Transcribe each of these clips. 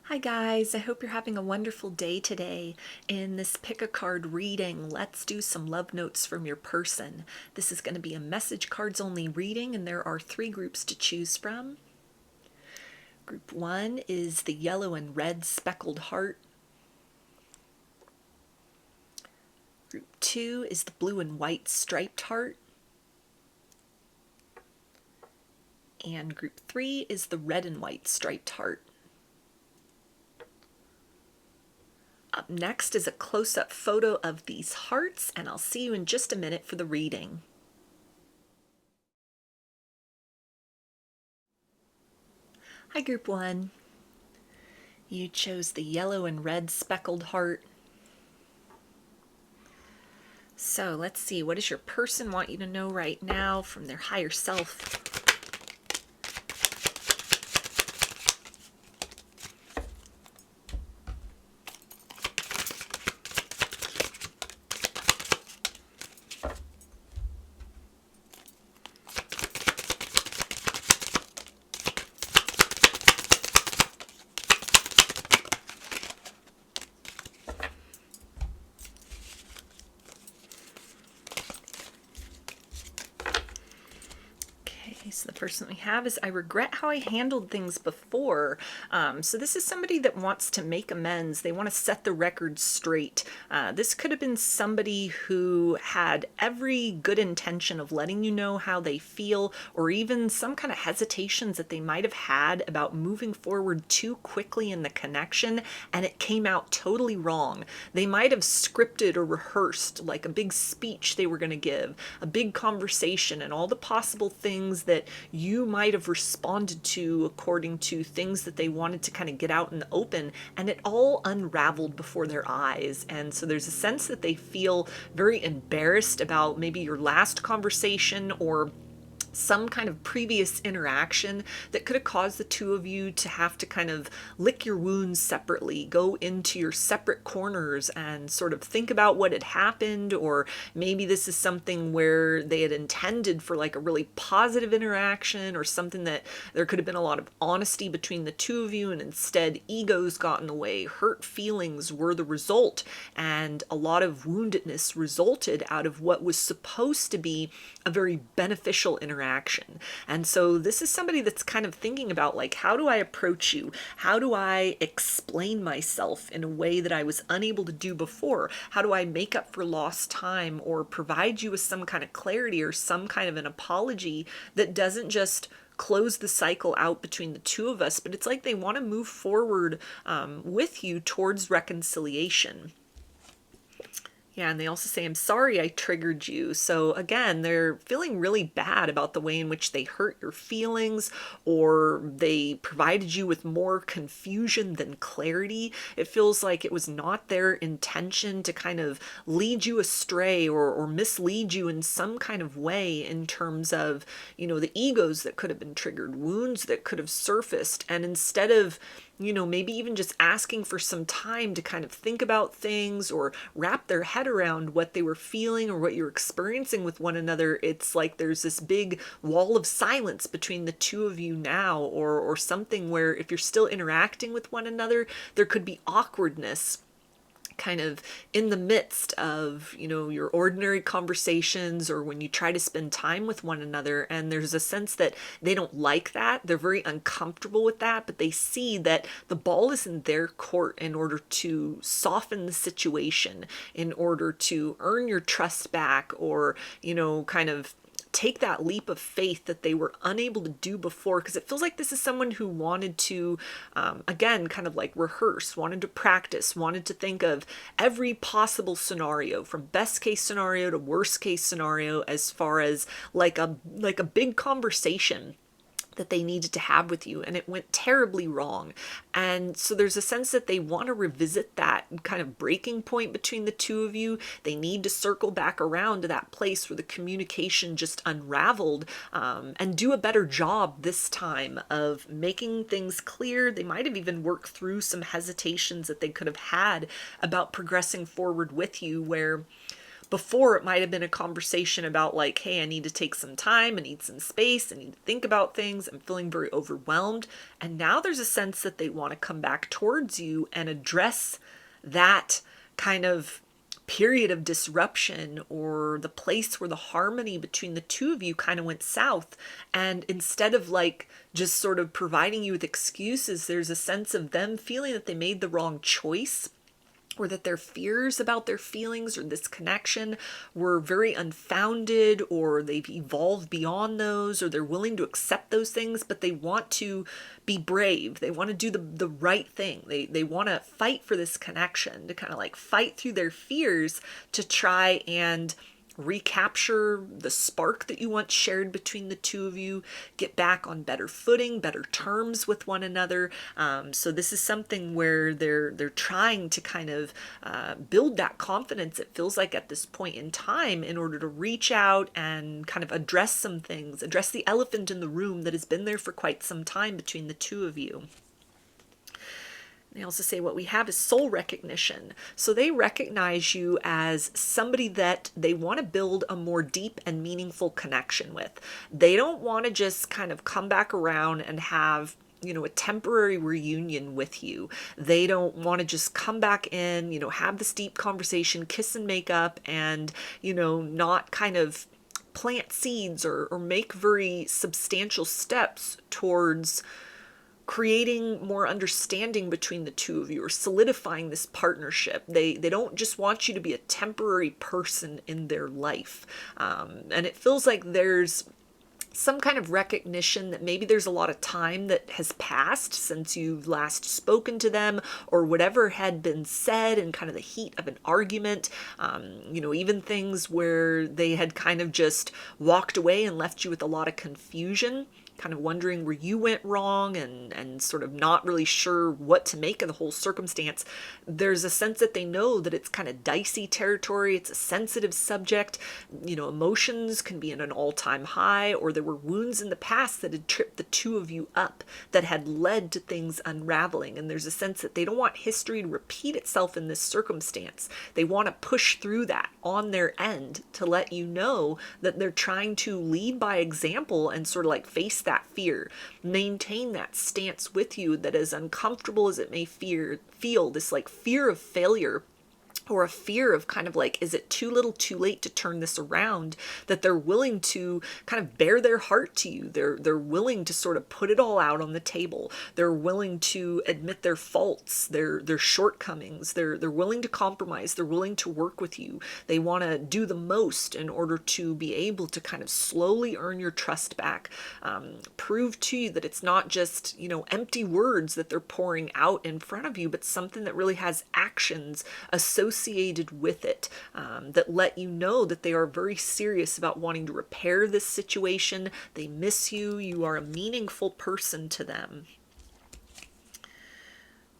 Hi guys, I hope you're having a wonderful day today. In this pick a card reading, let's do some love notes from your person. This is going to be a message cards only reading, and there are 3 groups to choose from. Group 1 is the yellow and red speckled heart. Group 2 is the blue and white striped heart. And group 3 is the red and white striped heart. Up next is a close-up photo of these hearts, and I'll see you in just a minute for the reading. Hi, Group 1. You chose the yellow and red speckled heart. So let's see, what does your person want you to know right now from their higher self? So the person we have is, I regret how I handled things before. So this is somebody that wants to make amends. They want to set the record straight. This could have been somebody who had every good intention of letting you know how they feel, or even some kind of hesitations that they might have had about moving forward too quickly in the connection, and it came out totally wrong. They might have scripted or rehearsed like a big speech they were going to give, a big conversation, and all the possible things that you might have responded to according to things that they wanted to kind of get out in the open, and it all unraveled before their eyes. And so there's a sense that they feel very embarrassed about maybe your last conversation or some kind of previous interaction that could have caused the two of you to have to kind of lick your wounds separately, go into your separate corners and sort of think about what had happened. Or maybe this is something where they had intended for like a really positive interaction, or something that there could have been a lot of honesty between the two of you, and instead egos got in the way, hurt feelings were the result, and a lot of woundedness resulted out of what was supposed to be a very beneficial interaction. And so this is somebody that's kind of thinking about, like, how do I approach you? How do I explain myself in a way that I was unable to do before? How do I make up for lost time, or provide you with some kind of clarity or some kind of an apology that doesn't just close the cycle out between the two of us, but it's like they want to move forward with you towards reconciliation. Yeah, and they also say, I'm sorry I triggered you. So again, they're feeling really bad about the way in which they hurt your feelings, or they provided you with more confusion than clarity. It feels like it was not their intention to kind of lead you astray, or mislead you in some kind of way, in terms of, the egos that could have been triggered, wounds that could have surfaced. And instead of maybe even just asking for some time to kind of think about things or wrap their head around what they were feeling or what you're experiencing with one another, it's like there's this big wall of silence between the two of you now, or something where if you're still interacting with one another, there could be awkwardness kind of in the midst of, your ordinary conversations, or when you try to spend time with one another. And there's a sense that they don't like that. They're very uncomfortable with that, but they see that the ball is in their court in order to soften the situation, in order to earn your trust back, or, kind of take that leap of faith that they were unable to do before. Because it feels like this is someone who wanted to, again, kind of like rehearse, wanted to practice, wanted to think of every possible scenario, from best case scenario to worst case scenario, as far as like a big conversation that they needed to have with you, and it went terribly wrong. And so there's a sense that they want to revisit that kind of breaking point between the two of you. They need to circle back around to that place where the communication just unraveled, and do a better job this time of making things clear. They might have even worked through some hesitations that they could have had about progressing forward with you, where Before, it might have been a conversation about like, hey, I need to take some time, I need some space, I need to think about things, I'm feeling very overwhelmed. And now there's a sense that they want to come back towards you and address that kind of period of disruption, or the place where the harmony between the two of you kind of went south. And instead of like just sort of providing you with excuses, there's a sense of them feeling that they made the wrong choice, or that their fears about their feelings or this connection were very unfounded, or they've evolved beyond those, or they're willing to accept those things, but they want to be brave. They want to do the right thing. They want to fight for this connection, to kind of like fight through their fears to try and recapture the spark that you once shared between the two of you, get back on better footing, better terms with one another. So this is something where they're trying to kind of build that confidence, it feels like, at this point in time, in order to reach out and kind of address some things, address the elephant in the room that has been there for quite some time between the two of you. They also say what we have is soul recognition. So they recognize you as somebody that they want to build a more deep and meaningful connection with. They don't want to just kind of come back around and have, you know, a temporary reunion with you. They don't want to just come back in, you know, have this deep conversation, kiss and make up, and, you know, not kind of plant seeds or make very substantial steps towards creating more understanding between the two of you, or solidifying this partnership. They don't just want you to be a temporary person in their life. And it feels like there's some kind of recognition that maybe there's a lot of time that has passed since you've last spoken to them, or whatever had been said in kind of the heat of an argument. You know, even things where they had kind of just walked away and left you with a lot of confusion, kind of wondering where you went wrong, and sort of not really sure what to make of the whole circumstance. There's a sense that they know that it's kind of dicey territory. It's a sensitive subject. You know, emotions can be in an all-time high, or there were wounds in the past that had tripped the two of you up, that had led to things unraveling. And there's a sense that they don't want history to repeat itself in this circumstance. They want to push through that on their end to let you know that they're trying to lead by example and sort of like face that fear, maintain that stance with you, that as uncomfortable as it may feel, this like fear of failure, or a fear of kind of like, is it too little too late to turn this around, that they're willing to kind of bare their heart to you. They're willing to sort of put it all out on the table. They're willing to admit their faults, their shortcomings. They're willing to compromise. They're willing to work with you. They want to do the most in order to be able to kind of slowly earn your trust back, prove to you that it's not just, you know, empty words that they're pouring out in front of you, but something that really has actions associated with it, that let you know that they are very serious about wanting to repair this situation. They miss you. You are a meaningful person to them.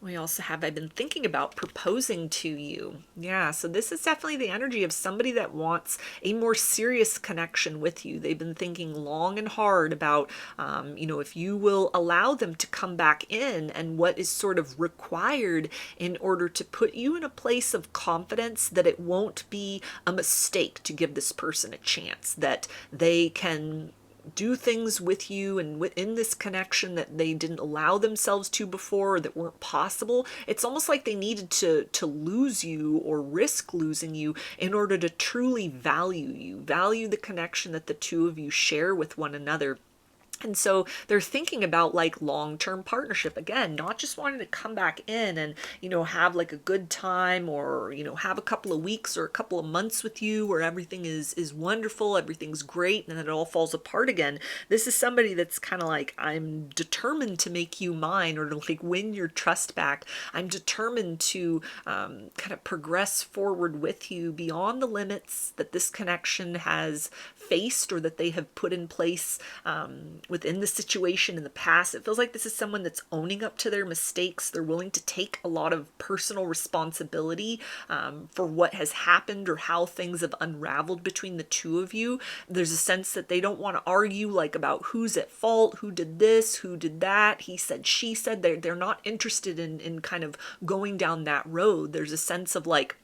We also have, I've been thinking about proposing to you. Yeah, so this is definitely the energy of somebody that wants a more serious connection with you. They've been thinking long and hard about, you know, if you will allow them to come back in, and what is sort of required in order to put you in a place of confidence that it won't be a mistake to give this person a chance, that they can do things with you and within this connection that they didn't allow themselves to before, or that weren't possible. It's almost like they needed to lose you, or risk losing you, in order to truly value you, value the connection that the two of you share with one another. And so they're thinking about like long-term partnership again, not just wanting to come back in and, you know, have like a good time, or, you know, have a couple of weeks or a couple of months with you where everything is wonderful, everything's great, and then it all falls apart again. This is somebody that's kind of like, I'm determined to make you mine, or to like win your trust back. I'm determined to kind of progress forward with you beyond the limits that this connection has faced, or that they have put in place within the situation in the past. It feels like this is someone that's owning up to their mistakes. They're willing to take a lot of personal responsibility for what has happened, or how things have unraveled between the two of you. There's a sense that they don't want to argue like about who's at fault, who did this, who did that, he said, she said. They're not interested in kind of going down that road. There's a sense of like,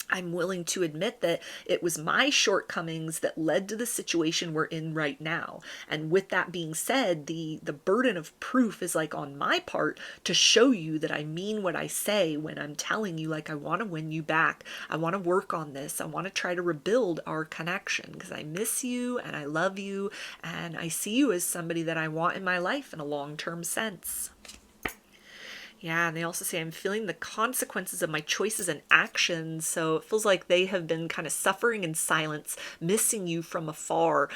I'm willing to admit that it was my shortcomings that led to the situation we're in right now. And with that being said, the burden of proof is like on my part to show you that I mean what I say when I'm telling you, like, I want to win you back. I want to work on this. I want to try to rebuild our connection because I miss you and I love you and I see you as somebody that I want in my life in a long-term sense. Yeah, and they also say, I'm feeling the consequences of my choices and actions. So it feels like they have been kind of suffering in silence, missing you from afar.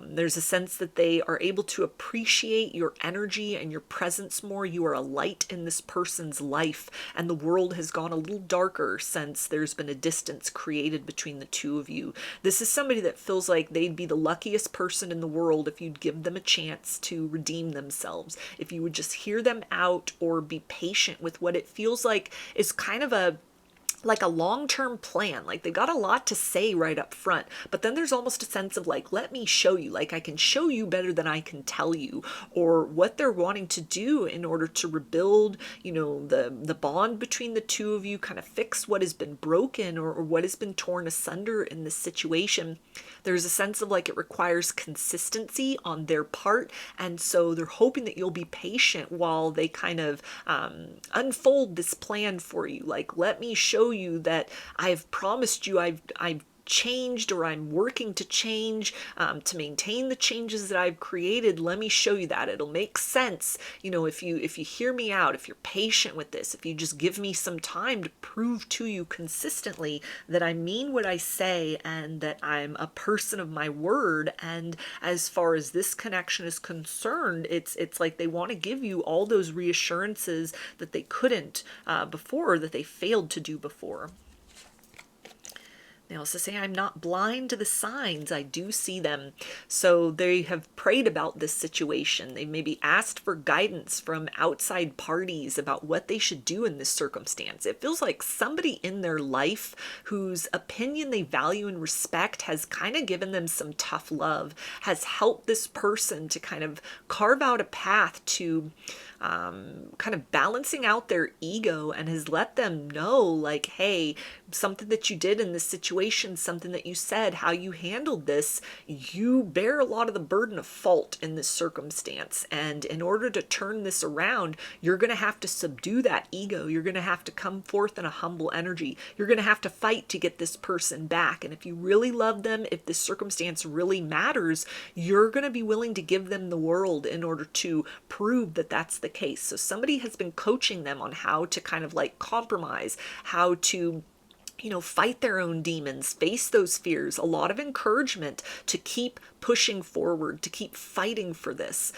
There's a sense that they are able to appreciate your energy and your presence more. You are a light in this person's life, and the world has gone a little darker since there's been a distance created between the two of you. This is somebody that feels like they'd be the luckiest person in the world if you'd give them a chance to redeem themselves, if you would just hear them out or be patient with what it feels like is kind of a long-term plan. Like they got a lot to say right up front, but then there's almost a sense of like, let me show you, like I can show you better than I can tell you, or what they're wanting to do in order to rebuild, the bond between the two of you, kind of fix what has been broken or what has been torn asunder in this situation. There's a sense of like it requires consistency on their part, and so they're hoping that you'll be patient while they kind of unfold this plan for you. Like, let me show you that I've promised you I've changed, or I'm working to change, to maintain the changes that I've created. Let me show you that. It'll make sense, if you hear me out, if you're patient with this, if you just give me some time to prove to you consistently that I mean what I say and that I'm a person of my word. And as far as this connection is concerned, it's like they want to give you all those reassurances that they couldn't before, that they failed to do before. They also say, I'm not blind to the signs. I do see them. So they have prayed about this situation. They maybe asked for guidance from outside parties about what they should do in this circumstance. It feels like somebody in their life whose opinion they value and respect has kind of given them some tough love, has helped this person to kind of carve out a path to kind of balancing out their ego, and has let them know, like, hey, something that you did in this situation, something that you said, how you handled this, you bear a lot of the burden of fault in this circumstance. And in order to turn this around, you're going to have to subdue that ego. You're going to have to come forth in a humble energy. You're going to have to fight to get this person back. And if you really love them, if this circumstance really matters, you're going to be willing to give them the world in order to prove that that's the case. So somebody has been coaching them on how to kind of like compromise, how to fight their own demons, face those fears, a lot of encouragement to keep pushing forward, to keep fighting for this.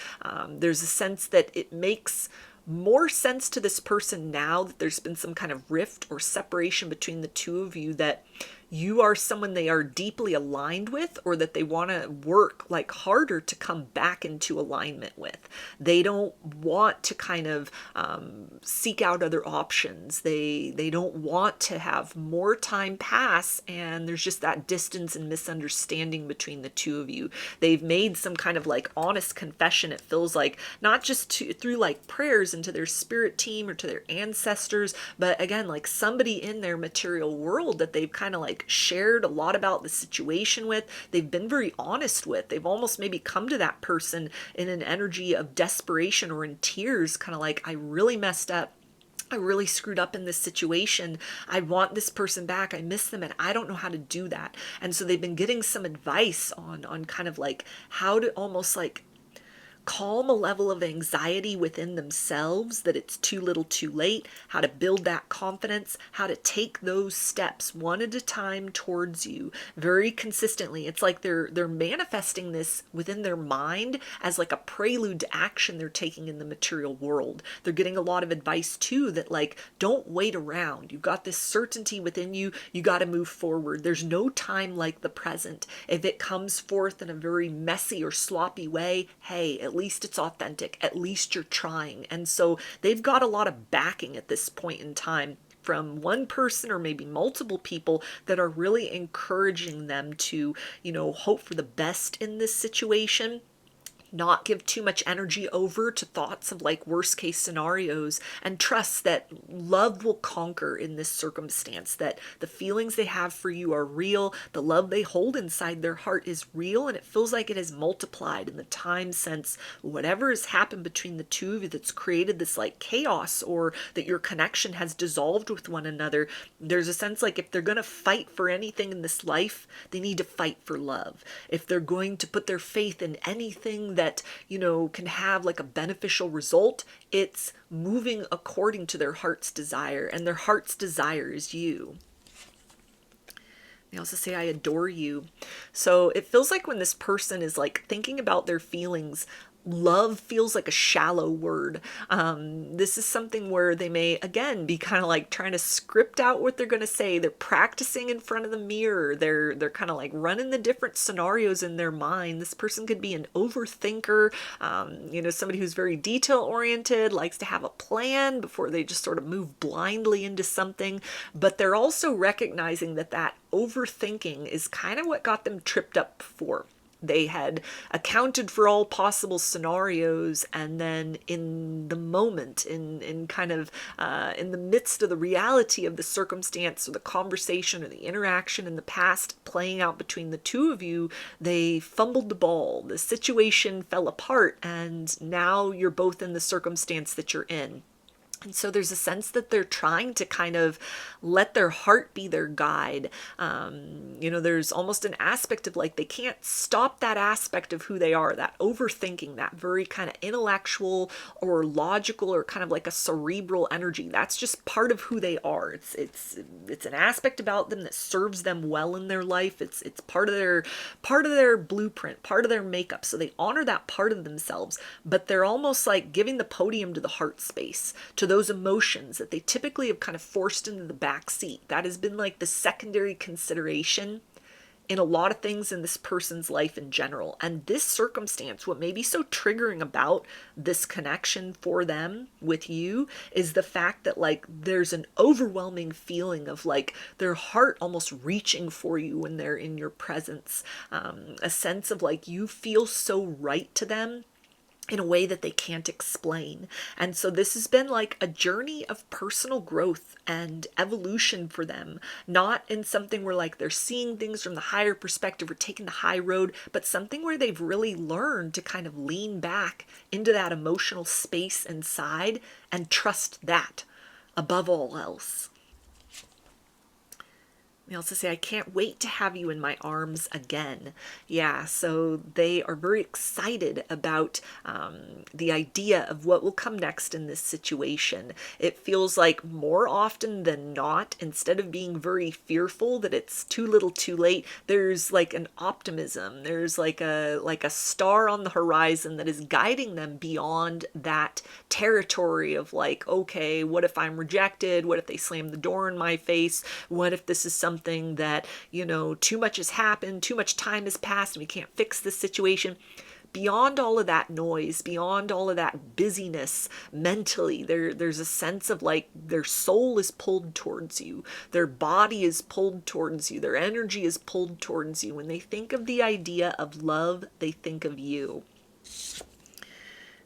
There's a sense that it makes more sense to this person now that there's been some kind of rift or separation between the two of you, that you are someone they are deeply aligned with, or that they want to work like harder to come back into alignment with. They don't want to kind of seek out other options. They don't want to have more time pass and there's just that distance and misunderstanding between the two of you. They've made some kind of like honest confession, it feels like, not just through like prayers into their spirit team or to their ancestors, but again, like somebody in their material world that they've kind of like shared a lot about the situation with. They've been very honest with. They've almost maybe come to that person in an energy of desperation or in tears, kind of like, I really messed up. I really screwed up in this situation. I want this person back. I miss them and I don't know how to do that. And so they've been getting some advice on kind of like how to almost like calm a level of anxiety within themselves that it's too little too late, how to build that confidence, how to take those steps one at a time towards you very consistently. It's like they're manifesting this within their mind as like a prelude to action they're taking in the material world. They're getting a lot of advice too that like, don't wait around. You've got this certainty within you. You got to move forward. There's no time like the present. If it comes forth in a very messy or sloppy way, hey, at least it's authentic. At least you're trying. And so they've got a lot of backing at this point in time from one person or maybe multiple people that are really encouraging them to, hope for the best in this situation, not give too much energy over to thoughts of like worst case scenarios, and trust that love will conquer in this circumstance, that the feelings they have for you are real, the love they hold inside their heart is real, and it feels like it has multiplied in the time since whatever has happened between the two of you that's created this like chaos, or that your connection has dissolved with one another. There's a sense like if they're going to fight for anything in this life, they need to fight for love. If they're going to put their faith in anything that, you know, can have like a beneficial result, it's moving according to their heart's desire, and their heart's desire is you. They also say, I adore you. So it feels like when this person is like thinking about their feelings, love feels like a shallow word. This is something where they may, again, be kind of like trying to script out what they're going to say. They're practicing in front of the mirror. They're kind of like running the different scenarios in their mind. This person could be an overthinker, you know, somebody who's very detail oriented, likes to have a plan before they just sort of move blindly into something. But they're also recognizing that that overthinking is kind of what got them tripped up before. They had accounted for all possible scenarios, and then in the moment, in kind of in the midst of the reality of the circumstance or the conversation or the interaction in the past playing out between the two of you, they fumbled the ball. The situation fell apart, and now you're both in the circumstance that you're in. And so there's a sense that they're trying to kind of let their heart be their guide. You know, there's almost an aspect of like they can't stop that aspect of who they are, that overthinking, that very kind of intellectual or logical or kind of like a cerebral energy. That's just part of who they are. It's an aspect about them that serves them well in their life. It's part of their blueprint, part of their makeup. So they honor that part of themselves, but they're almost like giving the podium to the heart space, to those emotions that they typically have kind of forced into the back seat. That has been like the secondary consideration in a lot of things in this person's life in general. And this circumstance, what may be so triggering about this connection for them with you is the fact that like there's an overwhelming feeling of like their heart almost reaching for you when they're in your presence. A sense of like you feel so right to them in a way that they can't explain. And so this has been like a journey of personal growth and evolution for them, not in something where like they're seeing things from the higher perspective or taking the high road, but something where they've really learned to kind of lean back into that emotional space inside and trust that above all else. They also say, I can't wait to have you in my arms again. Yeah, so they are very excited about the idea of what will come next in this situation. It feels like more often than not, instead of being very fearful that it's too little too late, there's like an optimism. There's like a star on the horizon that is guiding them beyond that territory of like, okay, what if I'm rejected? What if they slam the door in my face? What if this is something that, you know, too much has happened, too much time has passed, and we can't fix this situation? Beyond all of that noise, beyond all of that busyness mentally, there's a sense of like their soul is pulled towards you, their body is pulled towards you, their energy is pulled towards you. When they think of the idea of love, they think of you.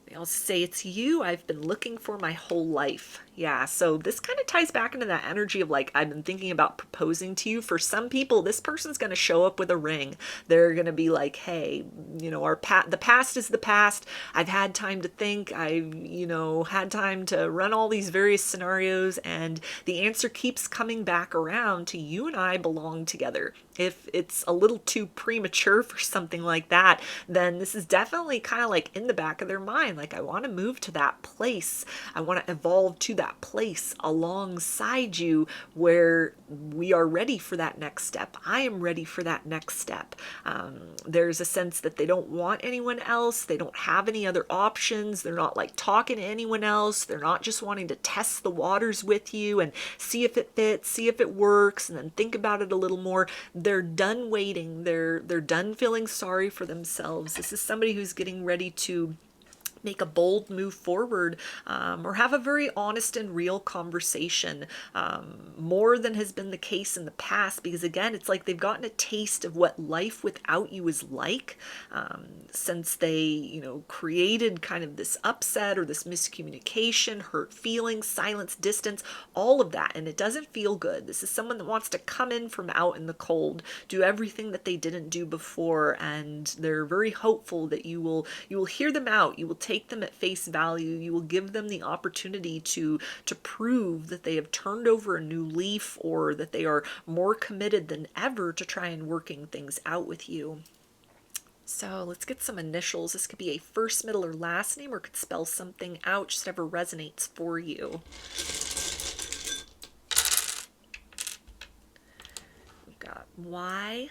They also say, it's you I've been looking for my whole life. Yeah, so this kind of ties back into that energy of like, I've been thinking about proposing to you. For some people, this person's going to show up with a ring. They're going to be like, hey, you know, the past is the past. I've had time to think. I've, you know, had time to run all these various scenarios, and the answer keeps coming back around to you and I belong together. If it's a little too premature for something like that, then this is definitely kind of like in the back of their mind. Like, I want to move to that place. I want to evolve to that place alongside you where we are ready for that next step. I am ready for that next step. There's a sense that they don't want anyone else. They don't have any other options. They're not like talking to anyone else. They're not just wanting to test the waters with you and see if it fits, see if it works, and then think about it a little more. They're done waiting. They're done feeling sorry for themselves. This is somebody who's getting ready to make a bold move forward, or have a very honest and real conversation, more than has been the case in the past, because again, it's like they've gotten a taste of what life without you is like, since they, created kind of this upset or this miscommunication, hurt feelings, silence, distance, all of that, and it doesn't feel good. This is someone that wants to come in from out in the cold, do everything that they didn't do before, and they're very hopeful that you will hear them out, you will take them at face value, you will give them the opportunity to prove that they have turned over a new leaf, or that they are more committed than ever to try and working things out with you. So let's get some initials. This could be a first, middle, or last name, or could spell something out, just whatever resonates for you. We've got Y,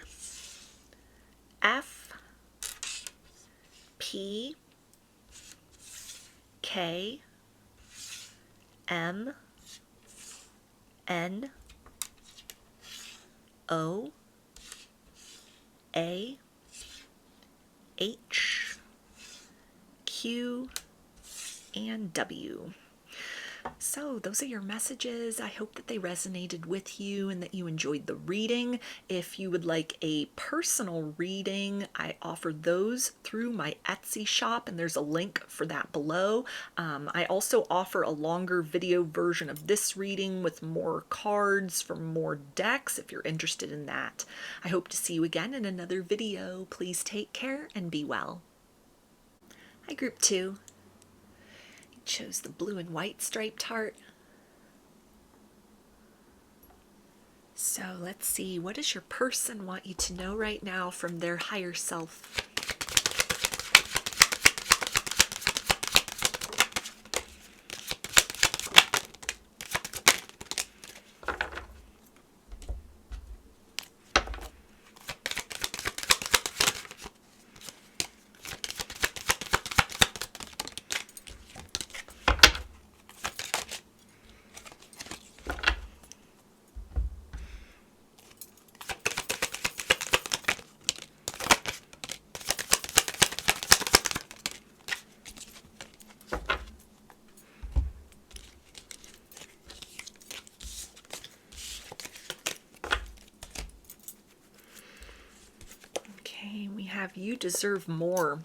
F, P, K, M, N, O, A, H, Q, and W. So those are your messages. I hope that they resonated with you and that you enjoyed the reading. If you would like a personal reading, I offer those through my Etsy shop, and there's a link for that below. I also offer a longer video version of this reading with more cards from more decks if you're interested in that. I hope to see you again in another video. Please take care and be well. Hi, Group 2. Chose the blue and white striped heart. So let's see, what does your person want you to know right now from their higher self? We have you deserve more.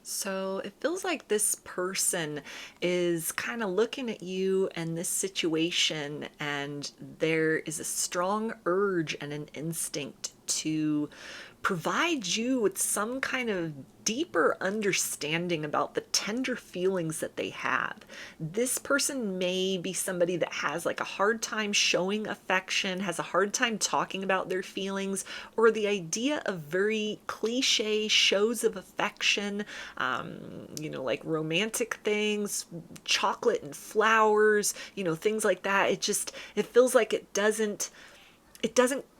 So it feels like this person is kind of looking at you and this situation, and there is a strong urge and an instinct to provide you with some kind of deeper understanding about the tender feelings that they have. This person may be somebody that has like a hard time showing affection, has a hard time talking about their feelings, or the idea of very cliche shows of affection, like romantic things, chocolate and flowers, things like that. It feels like it doesn't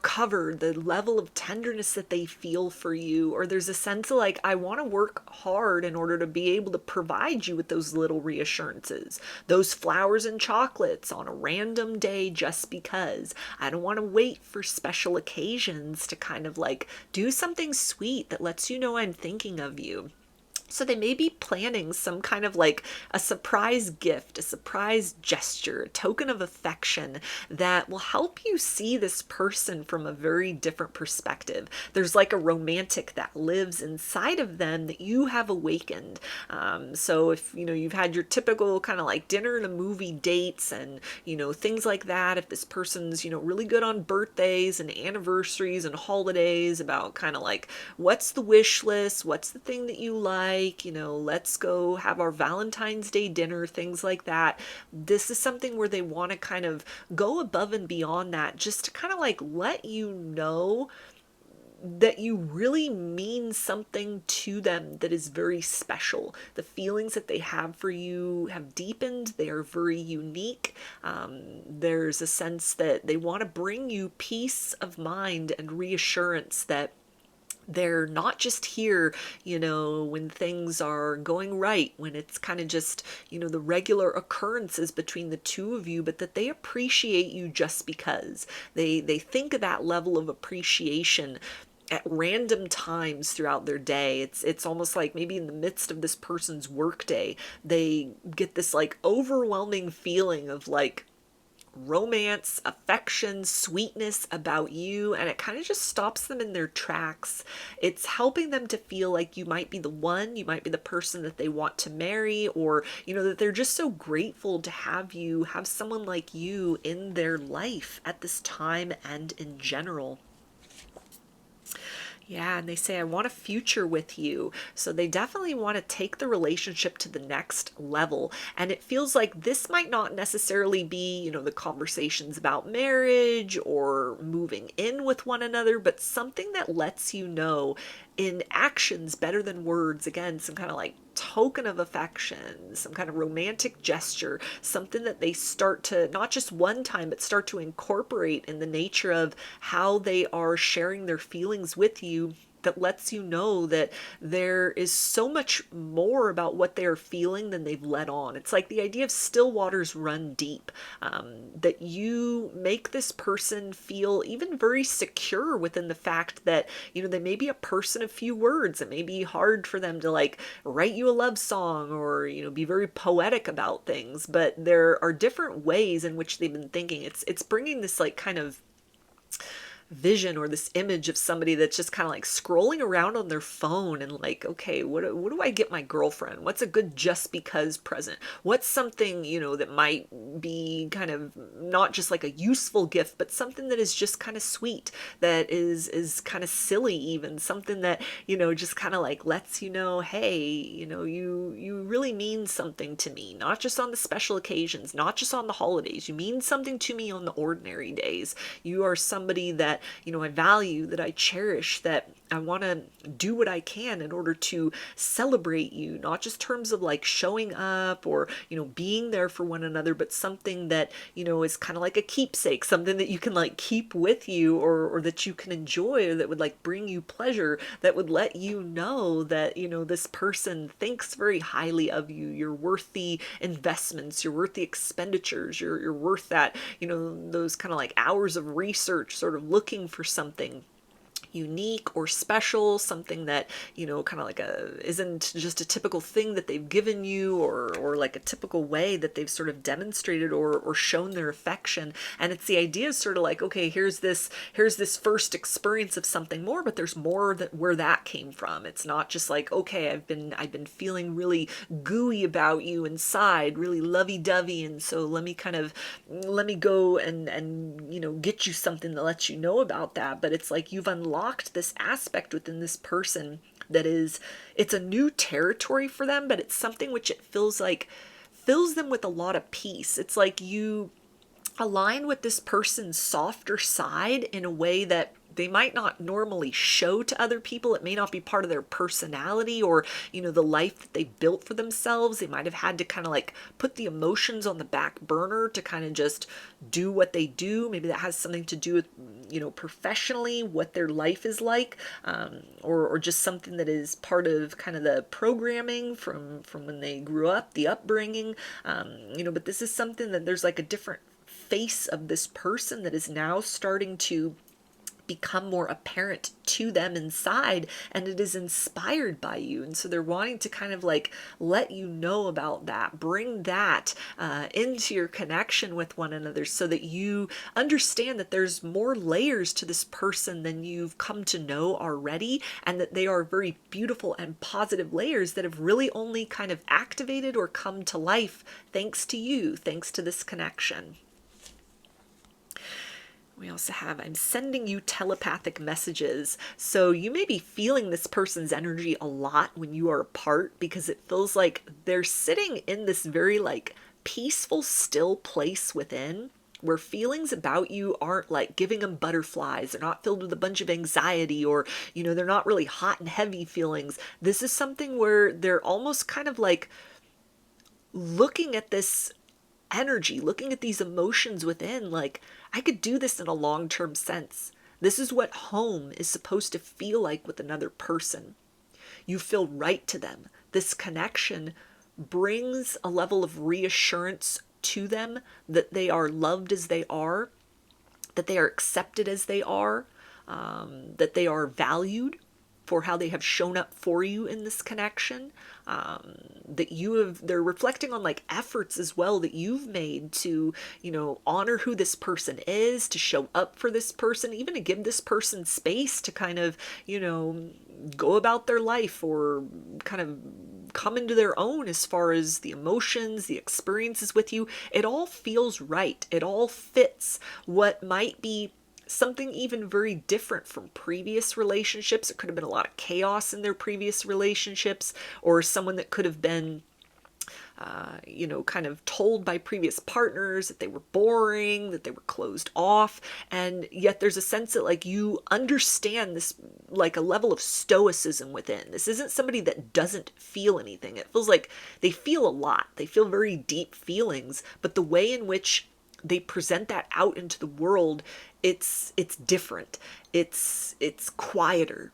cover the level of tenderness that they feel for you, or there's a sense of like, I want to work hard in order to be able to provide you with those little reassurances, those flowers and chocolates on a random day just because. I don't want to wait for special occasions to kind of like do something sweet that lets you know I'm thinking of you. So they may be planning some kind of like a surprise gift, a surprise gesture, a token of affection that will help you see this person from a very different perspective. There's like a romantic that lives inside of them that you have awakened. So if, you've had your typical kind of like dinner and a movie dates and, things like that, if this person's, really good on birthdays and anniversaries and holidays about kind of like, what's the wish list? What's the thing that you like? Let's go have our Valentine's Day dinner, things like that. This is something where they want to kind of go above and beyond that, just to kind of like let you know that you really mean something to them that is very special. The feelings that they have for you have deepened. They are very unique. There's a sense that they want to bring you peace of mind and reassurance that they're not just here, when things are going right, when it's kind of just, the regular occurrences between the two of you, but that they appreciate you just because. They think of that level of appreciation at random times throughout their day. It's almost like maybe in the midst of this person's workday, they get this like overwhelming feeling of like romance, affection, sweetness about you, and it kind of just stops them in their tracks. It's helping them to feel like you might be the one, you might be the person that they want to marry, or, you know, that they're just so grateful to have someone like you in their life at this time and in general. Yeah, and they say, I want a future with you. So they definitely want to take the relationship to the next level. And it feels like this might not necessarily be, you know, the conversations about marriage or moving in with one another, but something that lets you know in actions better than words. Again, some kind of like token of affection, some kind of romantic gesture, something that they start to, not just one time, but start to incorporate in the nature of how they are sharing their feelings with you, that lets you know that there is so much more about what they're feeling than they've let on. It's like the idea of still waters run deep, that you make this person feel even very secure within the fact that, you know, they may be a person of few words. It may be hard for them to like write you a love song or, you know, be very poetic about things, but there are different ways in which they've been thinking. It's bringing this like kind of vision or this image of somebody that's just kind of like scrolling around on their phone and like, okay, what do I get my girlfriend? What's a good just because present? What's something, you know, that might be kind of not just like a useful gift, but something that is just kind of sweet, that is kind of silly, even something that, you know, just kind of like lets you know, hey, you know, you really mean something to me, not just on the special occasions, not just on the holidays. You mean something to me on the ordinary days. You are somebody that, you know, I value, that I cherish, that I want to do what I can in order to celebrate you, not just terms of like showing up or, you know, being there for one another, but something that, you know, is kind of like a keepsake, something that you can like keep with you, or that you can enjoy, or that would like bring you pleasure, that would let you know that, you know, this person thinks very highly of you. You're worth the investments, you're worth the expenditures, you're worth that, you know, those kind of like hours of research, sort of looking for something unique or special, something that, you know, kind of like isn't just a typical thing that they've given you, or like a typical way that they've sort of demonstrated or shown their affection. And it's the idea of sort of like, okay, here's this first experience of something more, but there's more that where that came from. It's not just like, okay, I've been feeling really gooey about you inside, really lovey-dovey, and so let me go and you know, get you something that lets you know about that. But it's like you've unlocked this aspect within this person that is, it's a new territory for them, but it's something which it feels like fills them with a lot of peace. It's like you align with this person's softer side in a way that they might not normally show to other people. It may not be part of their personality or, you know, the life that they built for themselves. They might have had to kind of like put the emotions on the back burner to kind of just do what they do. Maybe that has something to do with, you know, professionally, what their life is like, or just something that is part of kind of the programming from when they grew up, the upbringing, you know, but this is something that there's like a different face of this person that is now starting to become more apparent to them inside, and it is inspired by you. And so they're wanting to kind of like let you know about that, bring that into your connection with one another, so that you understand that there's more layers to this person than you've come to know already, and that they are very beautiful and positive layers that have really only kind of activated or come to life thanks to you, thanks to this connection. We also have, I'm sending you telepathic messages. So you may be feeling this person's energy a lot when you are apart, because it feels like they're sitting in this very like peaceful, still place within, where feelings about you aren't like giving them butterflies. They're not filled with a bunch of anxiety, or, you know, they're not really hot and heavy feelings. This is something where they're almost kind of like looking at this energy, looking at these emotions within, like, I could do this in a long-term sense. This is what home is supposed to feel like with another person. You feel right to them. This connection brings a level of reassurance to them that they are loved as they are, that they are accepted as they are, that they are valued for how they have shown up for you in this connection, that they're reflecting on like efforts as well that you've made to, honor who this person is, to show up for this person, even to give this person space to kind of, go about their life or kind of come into their own as far as the emotions, the experiences with you. It all feels right. It all fits what might be something even very different from previous relationships. It could have been a lot of chaos in their previous relationships, or someone that could have been kind of told by previous partners that they were boring, that they were closed off. And yet there's a sense that like you understand this, like a level of stoicism within. This isn't somebody that doesn't feel anything. It feels like they feel a lot. They feel very deep feelings, but the way in which they present that out into the world, it's different. It's quieter.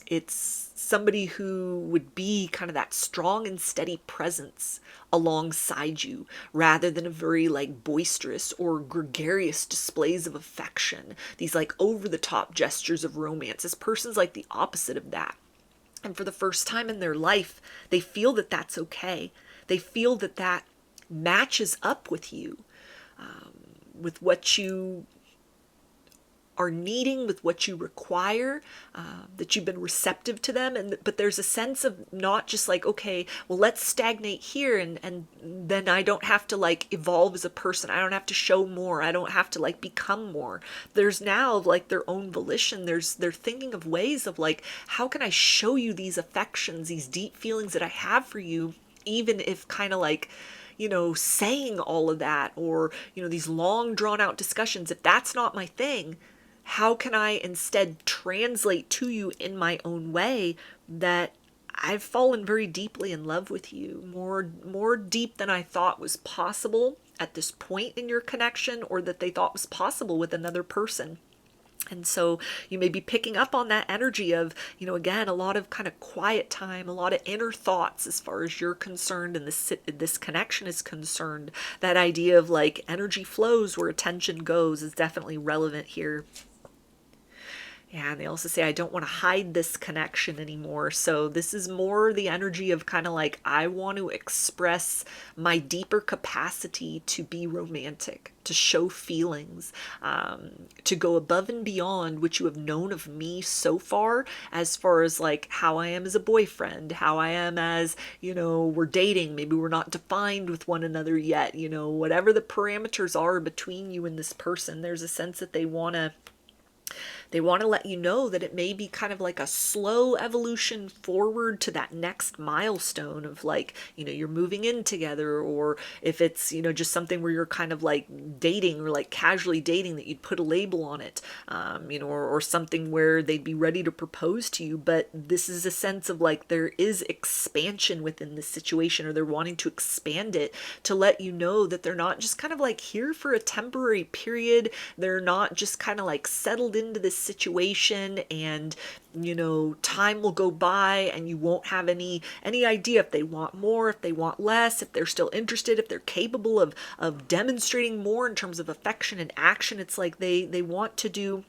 It's somebody who would be kind of that strong and steady presence alongside you, rather than a very like boisterous or gregarious displays of affection, these like over the top gestures of romance. This person's like the opposite of that. And for the first time in their life, they feel that that's okay. They feel that that matches up with you, with what you are needing, with what you require, that you've been receptive to them. But there's a sense of not just like, okay, well, let's stagnate here, and then I don't have to like evolve as a person. I don't have to show more. I don't have to like become more. There's now like their own volition. They're thinking of ways of like, how can I show you these affections, these deep feelings that I have for you, even if kind of like, saying all of that, or, these long drawn out discussions, if that's not my thing, how can I instead translate to you in my own way that I've fallen very deeply in love with you, more deep than I thought was possible at this point in your connection, or that they thought was possible with another person. And so you may be picking up on that energy of, again, a lot of kind of quiet time, a lot of inner thoughts as far as you're concerned and this connection is concerned. That idea of like energy flows where attention goes is definitely relevant here. Yeah, and they also say, I don't want to hide this connection anymore. So this is more the energy of kind of like, I want to express my deeper capacity to be romantic, to show feelings, to go above and beyond what you have known of me so far as like how I am as a boyfriend, how I am as, we're dating, maybe we're not defined with one another yet, whatever the parameters are between you and this person. There's a sense that they want to let you know that it may be kind of like a slow evolution forward to that next milestone of like, you're moving in together, or if it's, just something where you're kind of like dating or like casually dating, that you'd put a label on it, or something where they'd be ready to propose to you. But this is a sense of like, there is expansion within this situation, or they're wanting to expand it to let you know that they're not just kind of like here for a temporary period. They're not just kind of like settled into this situation, and time will go by and you won't have any idea if they want more, if they want less, if they're still interested, if they're capable of demonstrating more in terms of affection and action. It's like they want to do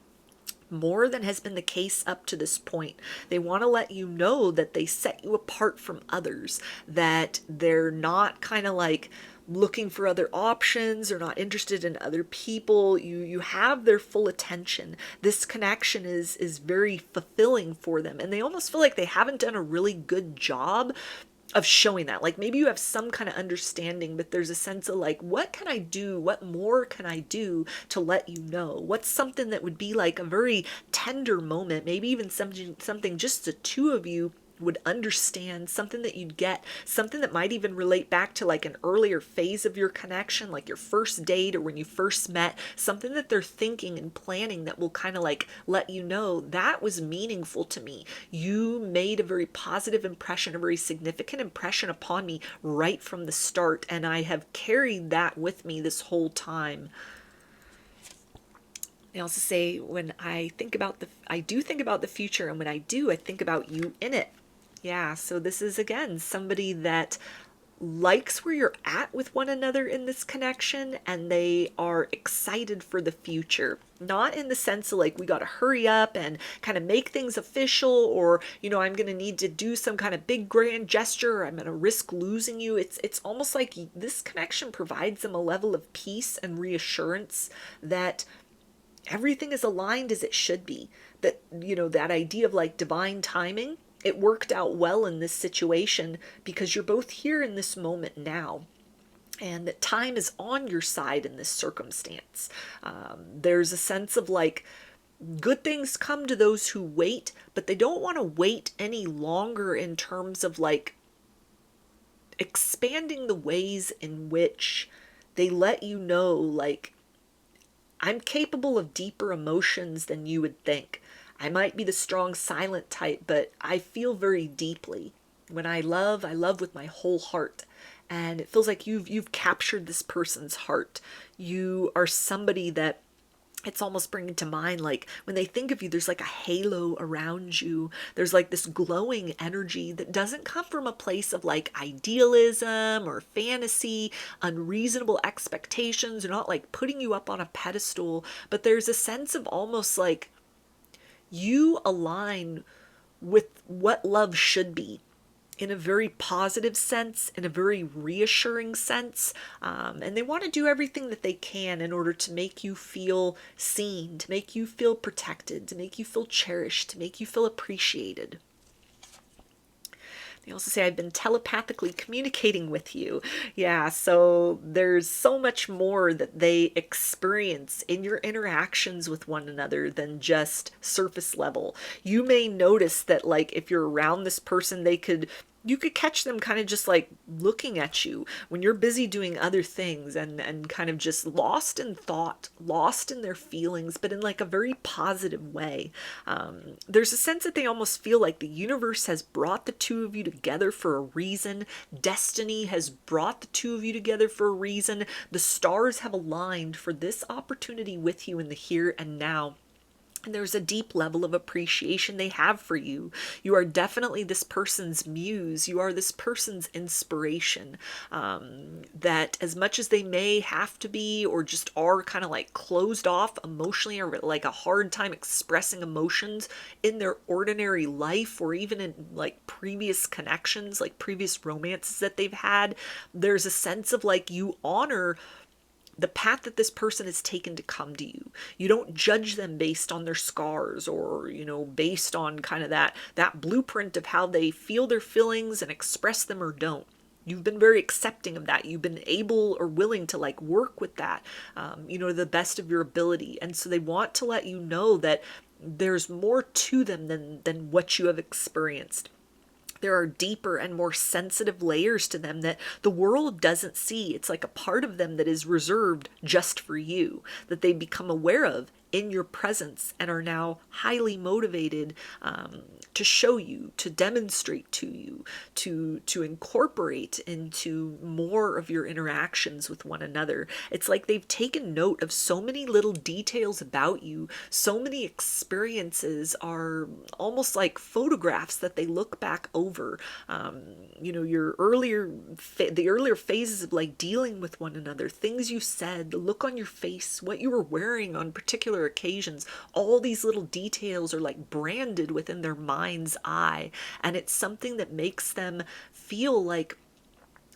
more than has been the case up to this point. They want to let you know that they set you apart from others, that they're not kind of like looking for other options or not interested in other people. You have their full attention. This connection is very fulfilling for them, and they almost feel like they haven't done a really good job of showing that. Like maybe you have some kind of understanding, but there's a sense of like, what can I do? What more can I do to let you know? What's something that would be like a very tender moment, maybe even something just the two of you would understand, something that you'd get, something that might even relate back to like an earlier phase of your connection, like your first date or when you first met, something that they're thinking and planning that will kind of like let you know that was meaningful to me. You made a very positive impression, a very significant impression upon me right from the start, and I have carried that with me this whole time. They also say, when I think about I do think about the future, and when I do, I think about you in it. Yeah, so this is again somebody that likes where you're at with one another in this connection, and they are excited for the future. Not in the sense of like, we got to hurry up and kind of make things official, or, you know, I'm going to need to do some kind of big grand gesture, or I'm going to risk losing you. It's almost like this connection provides them a level of peace and reassurance that everything is aligned as it should be. That, you know, that idea of like divine timing, it worked out well in this situation because you're both here in this moment now. And that time is on your side in this circumstance. There's a sense of like, good things come to those who wait, but they don't want to wait any longer in terms of like expanding the ways in which they let you know, like, I'm capable of deeper emotions than you would think. I might be the strong silent type, but I feel very deeply. When I love with my whole heart. And it feels like you've captured this person's heart. You are somebody that it's almost bringing to mind, like when they think of you, there's like a halo around you. There's like this glowing energy that doesn't come from a place of like idealism or fantasy, unreasonable expectations. They're not like putting you up on a pedestal, but there's a sense of almost like you align with what love should be, in a very positive sense, in a very reassuring sense. And they want to do everything that they can in order to make you feel seen, to make you feel protected, to make you feel cherished, to make you feel appreciated. They also say, I've been telepathically communicating with you. Yeah, so there's so much more that they experience in your interactions with one another than just surface level. You may notice that, like, if you're around this person, you could catch them kind of just like looking at you when you're busy doing other things and kind of just lost in thought, lost in their feelings, but in like a very positive way. There's a sense that they almost feel like the universe has brought the two of you together for a reason. Destiny has brought the two of you together for a reason. The stars have aligned for this opportunity with you in the here and now. And there's a deep level of appreciation they have for you. You are definitely this person's muse. You are this person's inspiration. That as much as they may have to be, or just are kind of like closed off emotionally, or like a hard time expressing emotions in their ordinary life, or even in like previous connections, like previous romances that they've had, there's a sense of like, you honor the path that this person has taken to come to you. You don't judge them based on their scars, or, you know, based on kind of that blueprint of how they feel their feelings and express them or don't. You've been very accepting of that. You've been able or willing to like work with that, you know, to the best of your ability. And so they want to let you know that there's more to them than what you have experienced. There are deeper and more sensitive layers to them that the world doesn't see. It's like a part of them that is reserved just for you, that they become aware of in your presence and are now highly motivated to show you, to demonstrate to you, to incorporate into more of your interactions with one another. It's like they've taken note of so many little details about you. So many experiences are almost like photographs that they look back over. You know, your the earlier phases of like dealing with one another, things you said, the look on your face, what you were wearing on particular occasions. All these little details are like branded within their mind's eye, and it's something that makes them feel like,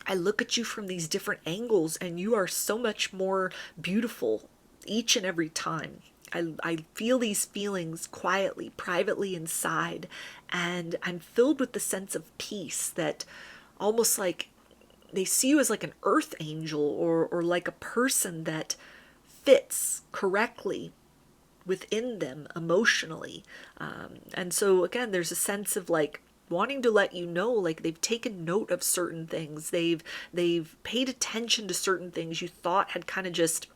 I look at you from these different angles and you are so much more beautiful each and every time. I feel these feelings quietly, privately inside, and I'm filled with the sense of peace that almost like they see you as like an earth angel, or like a person that fits correctly within them emotionally. And so again, there's a sense of like wanting to let you know, like they've taken note of certain things. They've paid attention to certain things you thought had kind of just,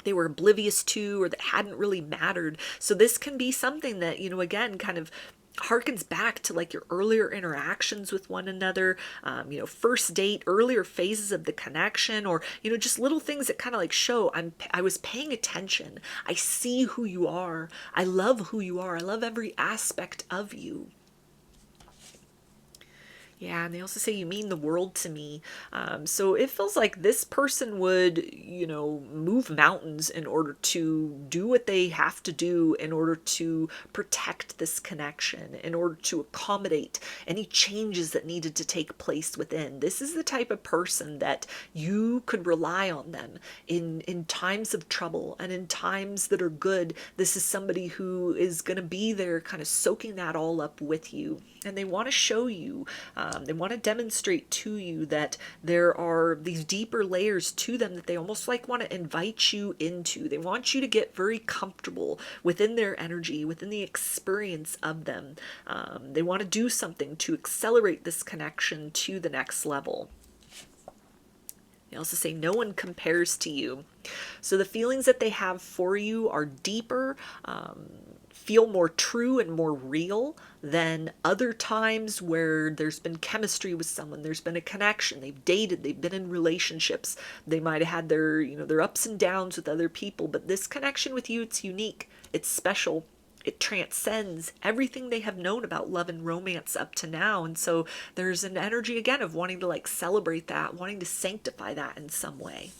they were oblivious to, or that hadn't really mattered. So this can be something that, you know, again, kind of harkens back to like your earlier interactions with one another, you know, first date, earlier phases of the connection, or, you know, just little things that kind of like show I was paying attention. I see who you are. I love who you are. I love every aspect of you. Yeah, and they also say you mean the world to me. So it feels like this person would, move mountains in order to do what they have to do in order to protect this connection, in order to accommodate any changes that needed to take place within. This is the type of person that you could rely on them in times of trouble and in times that are good. This is somebody who is going to be there kind of soaking that all up with you. And they want to show you, they want to demonstrate to you that there are these deeper layers to them that they almost like want to invite you into. They want you to get very comfortable within their energy, within the experience of them. They want to do something to accelerate this connection to the next level. They also say no one compares to you. So the feelings that they have for you are deeper, feel more true and more real than other times where there's been chemistry with someone, there's been a connection, they've dated, they've been in relationships, they might have had their ups and downs with other people, but this connection with you, it's unique, it's special. It transcends everything they have known about love and romance up to now. And so there's an energy again of wanting to like celebrate that, wanting to sanctify that in some way.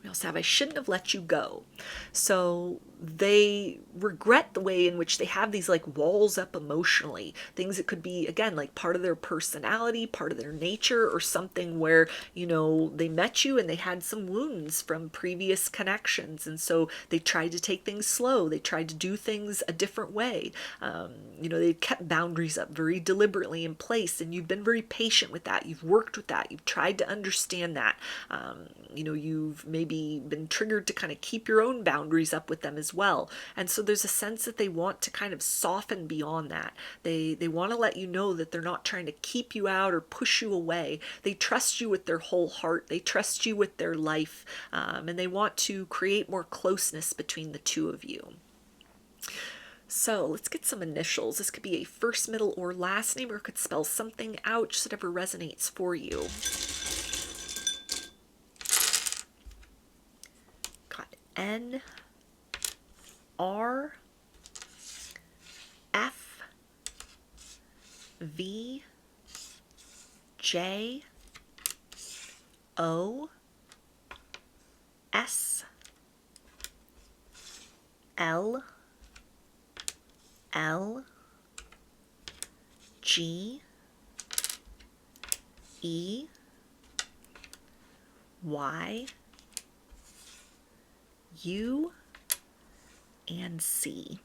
We also have, I shouldn't have let you go. So they regret the way in which they have these like walls up emotionally. Things that could be, again, like part of their personality, part of their nature, or something where, they met you and they had some wounds from previous connections. And so they tried to take things slow. They tried to do things a different way. They kept boundaries up very deliberately in place. And you've been very patient with that. You've worked with that. You've tried to understand that. You've maybe been triggered to kind of keep your own boundaries up with them as well. And so there's a sense that they want to kind of soften beyond that. They want to let you know that they're not trying to keep you out or push you away. They trust you with their whole heart. They trust you with their life. And they want to create more closeness between the two of you. So let's get some initials. This could be a first, middle, or last name, or it could spell something out, just whatever resonates for you. N, R, F, V, J, O, S, L, L, G, E, Y, U, and C.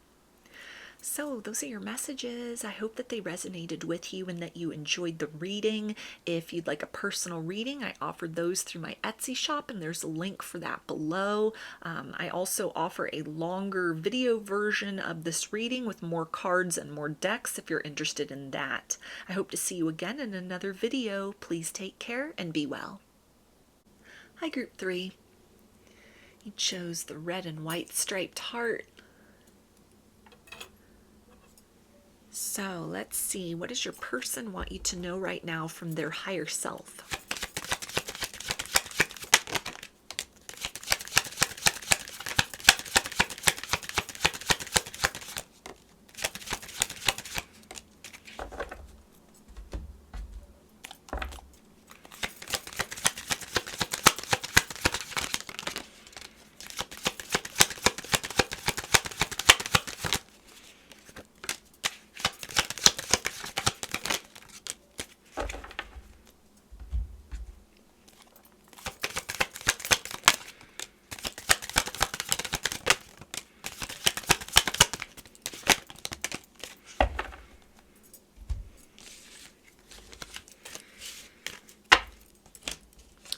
So those are your messages. I hope that they resonated with you and that you enjoyed the reading. If you'd like a personal reading, I offer those through my Etsy shop, and there's a link for that below. I also offer a longer video version of this reading with more cards and more decks if you're interested in that. I hope to see you again in another video. Please take care and be well. Hi, Group 3. You chose the red and white striped heart. So let's see, what does your person want you to know right now from their higher self?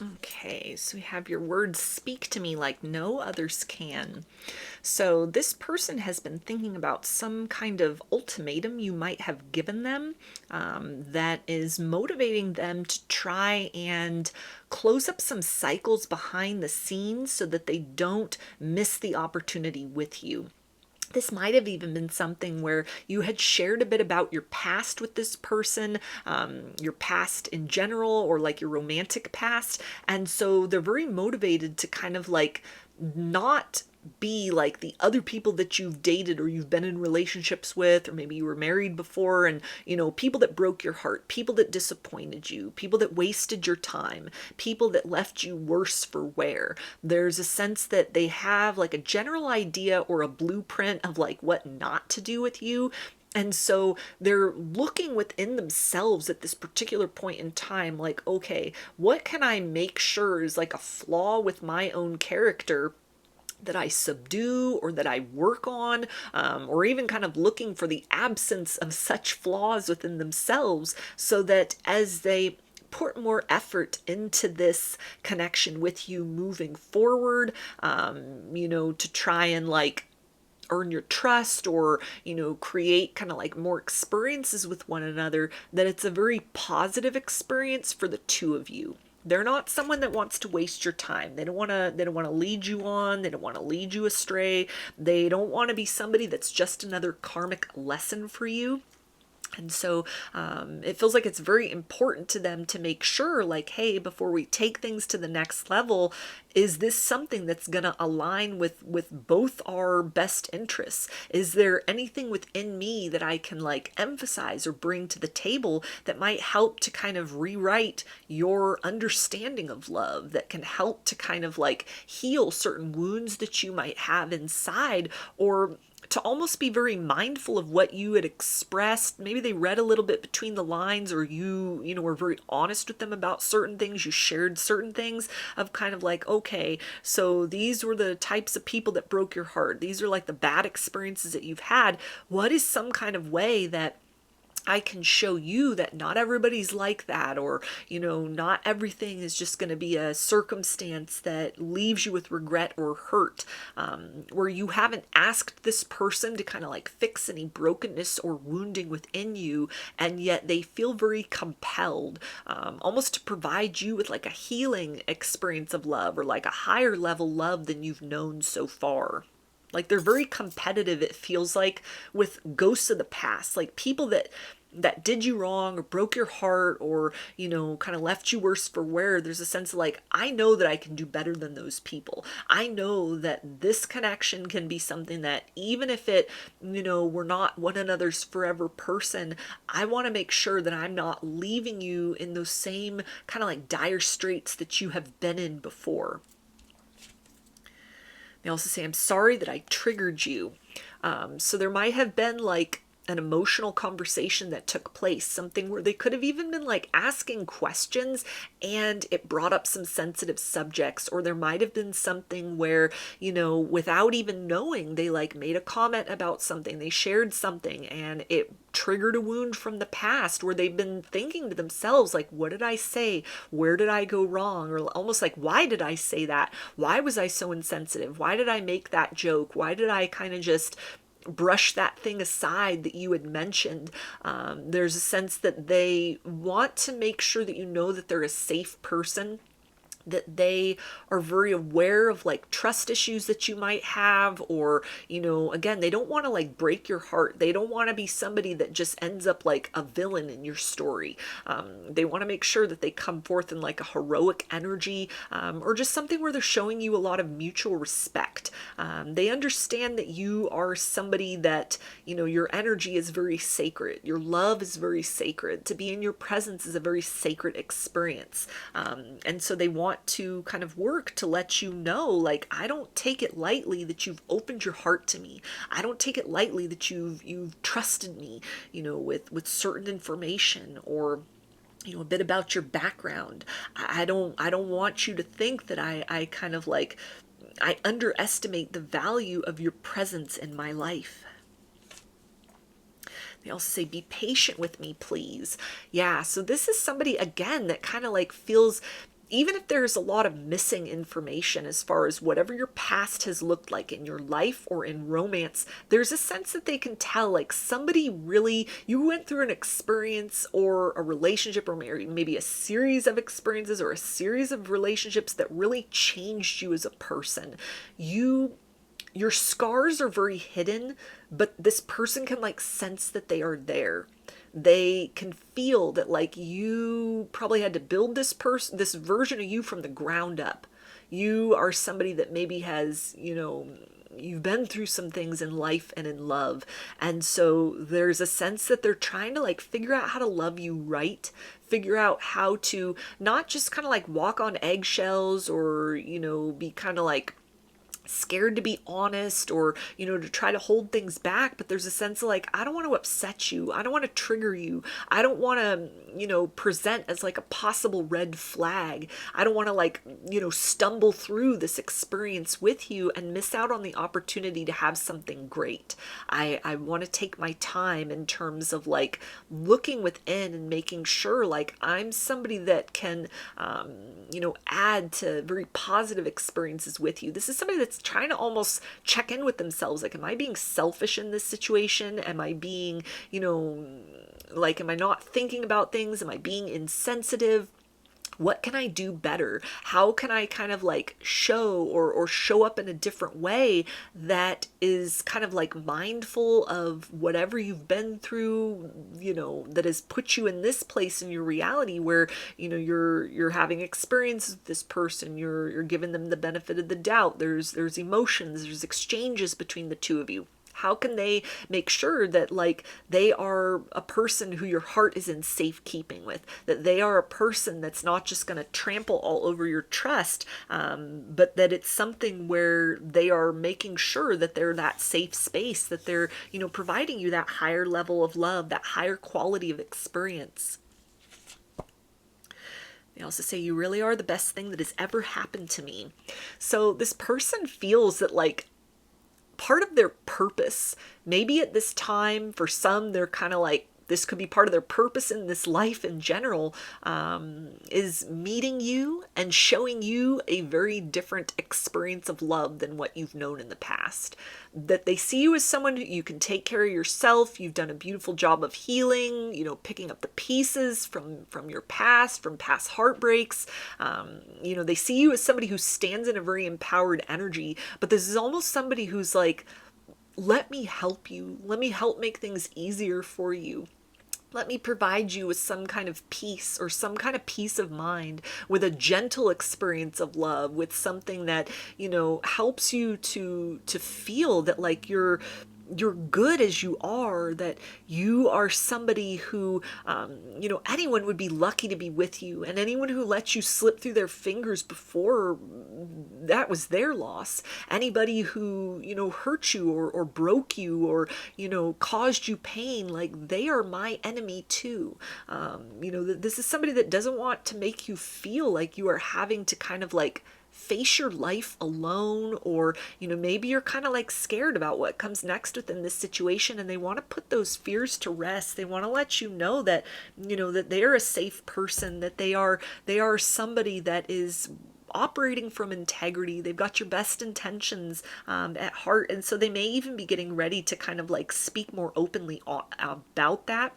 Okay, so we have your words speak to me like no others can. So this person has been thinking about some kind of ultimatum you might have given them that is motivating them to try and close up some cycles behind the scenes so that they don't miss the opportunity with you. This might have even been something where you had shared a bit about your past with this person, your past in general, or like your romantic past. And so they're very motivated to kind of like not be like the other people that you've dated or you've been in relationships with, or maybe you were married before, and people that broke your heart, people that disappointed you, people that wasted your time, people that left you worse for wear. There's a sense that they have like a general idea or a blueprint of like what not to do with you. And so they're looking within themselves at this particular point in time, like, okay, what can I make sure is like a flaw with my own character that I subdue or that I work on, or even kind of looking for the absence of such flaws within themselves, so that as they put more effort into this connection with you moving forward, to try and like earn your trust, or create kind of like more experiences with one another, that it's a very positive experience for the two of you. They're not someone that wants to waste your time. They don't want to lead you on. They don't want to lead you astray. They don't want to be somebody that's just another karmic lesson for you. And so it feels like it's very important to them to make sure, like, hey, before we take things to the next level, is this something that's going to align with both our best interests? Is there anything within me that I can like emphasize or bring to the table that might help to kind of rewrite your understanding of love, that can help to kind of like heal certain wounds that you might have inside, or to almost be very mindful of what you had expressed. Maybe they read a little bit between the lines, or you were very honest with them about certain things. You shared certain things of kind of like, okay, so these were the types of people that broke your heart. These are like the bad experiences that you've had. What is some kind of way that I can show you that not everybody's like that, or, not everything is just going to be a circumstance that leaves you with regret or hurt, where you haven't asked this person to kind of like fix any brokenness or wounding within you, and yet they feel very compelled, almost to provide you with like a healing experience of love, or like a higher level love than you've known so far. Like they're very competitive, it feels like, with ghosts of the past, like people that did you wrong or broke your heart, or kind of left you worse for wear. There's a sense of like, I know that I can do better than those people. I know that this connection can be something that, even if it we're not one another's forever person, I want to make sure that I'm not leaving you in those same kind of like dire straits that you have been in before. They also say, I'm sorry that I triggered you. So there might have been like an emotional conversation that took place, something where they could have even been like asking questions and it brought up some sensitive subjects, or there might have been something where, without even knowing, they like made a comment about something, they shared something, and it triggered a wound from the past where they've been thinking to themselves, like, what did I say? Where did I go wrong? Or almost like, why did I say that? Why was I so insensitive? Why did I make that joke? Why did I kind of just brush that thing aside that you had mentioned? There's a sense that they want to make sure that that they're a safe person, that they are very aware of like trust issues that you might have, or again, they don't want to like break your heart. They don't want to be somebody that just ends up like a villain in your story. They want to make sure that they come forth in like a heroic energy, or just something where they're showing you a lot of mutual respect. They understand that you are somebody that your energy is very sacred, your love is very sacred, to be in your presence is a very sacred experience, and so they want to kind of work to let you know, like, I don't take it lightly that you've opened your heart to me. I don't take it lightly that you've trusted me, with certain information, or a bit about your background. I don't want you to think that I kind of like, I underestimate the value of your presence in my life. They also say, be patient with me, please. Yeah, so this is somebody, again, that kind of like feels, even if there's a lot of missing information as far as whatever your past has looked like in your life or in romance, there's a sense that they can tell, like, somebody really, you went through an experience or a relationship, or maybe a series of experiences or a series of relationships that really changed you as a person. Your scars are very hidden, but this person can like sense that they are there. They can feel that like you probably had to build this version of you from the ground up. You are somebody that maybe has, you've been through some things in life and in love. And so there's a sense that they're trying to like figure out how to love you right, figure out how to not just kind of like walk on eggshells or, be kind of like scared to be honest or, to try to hold things back. But there's a sense of like, I don't want to upset you. I don't want to trigger you. I don't want to, present as like a possible red flag. I don't want to like, stumble through this experience with you and miss out on the opportunity to have something great. I want to take my time in terms of like looking within and making sure like I'm somebody that can, add to very positive experiences with you. This is somebody that's trying to almost check in with themselves. Like, am I being selfish in this situation? Am I being, like, am I not thinking about things? Am I being insensitive? What can I do better? How can I kind of like show or show up in a different way that is kind of like mindful of whatever you've been through, that has put you in this place in your reality where, you're having experiences with this person, you're giving them the benefit of the doubt. There's emotions, there's exchanges between the two of you. How can they make sure that like they are a person who your heart is in safekeeping with, that they are a person that's not just going to trample all over your trust, but that it's something where they are making sure that they're that safe space, that they're, providing you that higher level of love, that higher quality of experience. They also say, you really are the best thing that has ever happened to me. So this person feels that like part of their purpose, maybe at this time, for some, they're kind of like, this could be part of their purpose in this life in general, is meeting you and showing you a very different experience of love than what you've known in the past. That they see you as someone who you can take care of yourself. You've done a beautiful job of healing, picking up the pieces from your past, from past heartbreaks. They see you as somebody who stands in a very empowered energy, but this is almost somebody who's like, let me help you. Let me help make things easier for you. Let me provide you with some kind of peace or some kind of peace of mind, with a gentle experience of love, with something that, helps you to feel that like you're good as you are, that you are somebody who, anyone would be lucky to be with you, and anyone who lets you slip through their fingers before, that was their loss. Anybody who, hurt you or broke you or, caused you pain, like they are my enemy too. This is somebody that doesn't want to make you feel like you are having to kind of like face your life alone, or maybe you're kind of like scared about what comes next within this situation, and they want to put those fears to rest. They want to let you know that that they're a safe person, that they are somebody that is operating from integrity. They've got your best intentions at heart, and so they may even be getting ready to kind of like speak more openly about that,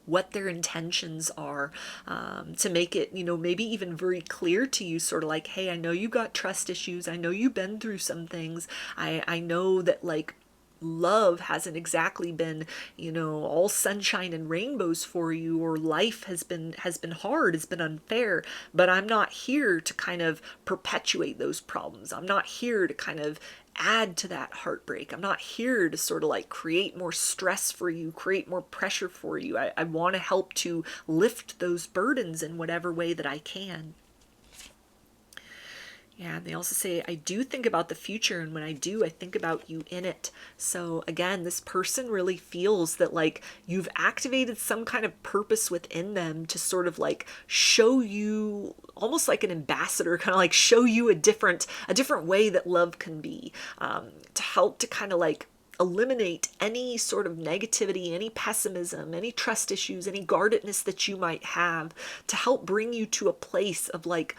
what their intentions are, to make it, maybe even very clear to you, sort of like, hey, I know you got trust issues. I know you've been through some things. I know that like love hasn't exactly been, all sunshine and rainbows for you, or life has been hard, has been unfair, but I'm not here to kind of perpetuate those problems. I'm not here to kind of add to that heartbreak. I'm not here to sort of like create more stress for you, create more pressure for you. I want to help to lift those burdens in whatever way that I can. Yeah, and they also say, I do think about the future, and when I do, I think about you in it. So again, this person really feels that like you've activated some kind of purpose within them to sort of like show you, almost like an ambassador, kind of like show you a different way that love can be, to help to kind of like eliminate any sort of negativity, any pessimism, any trust issues, any guardedness that you might have, to help bring you to a place of like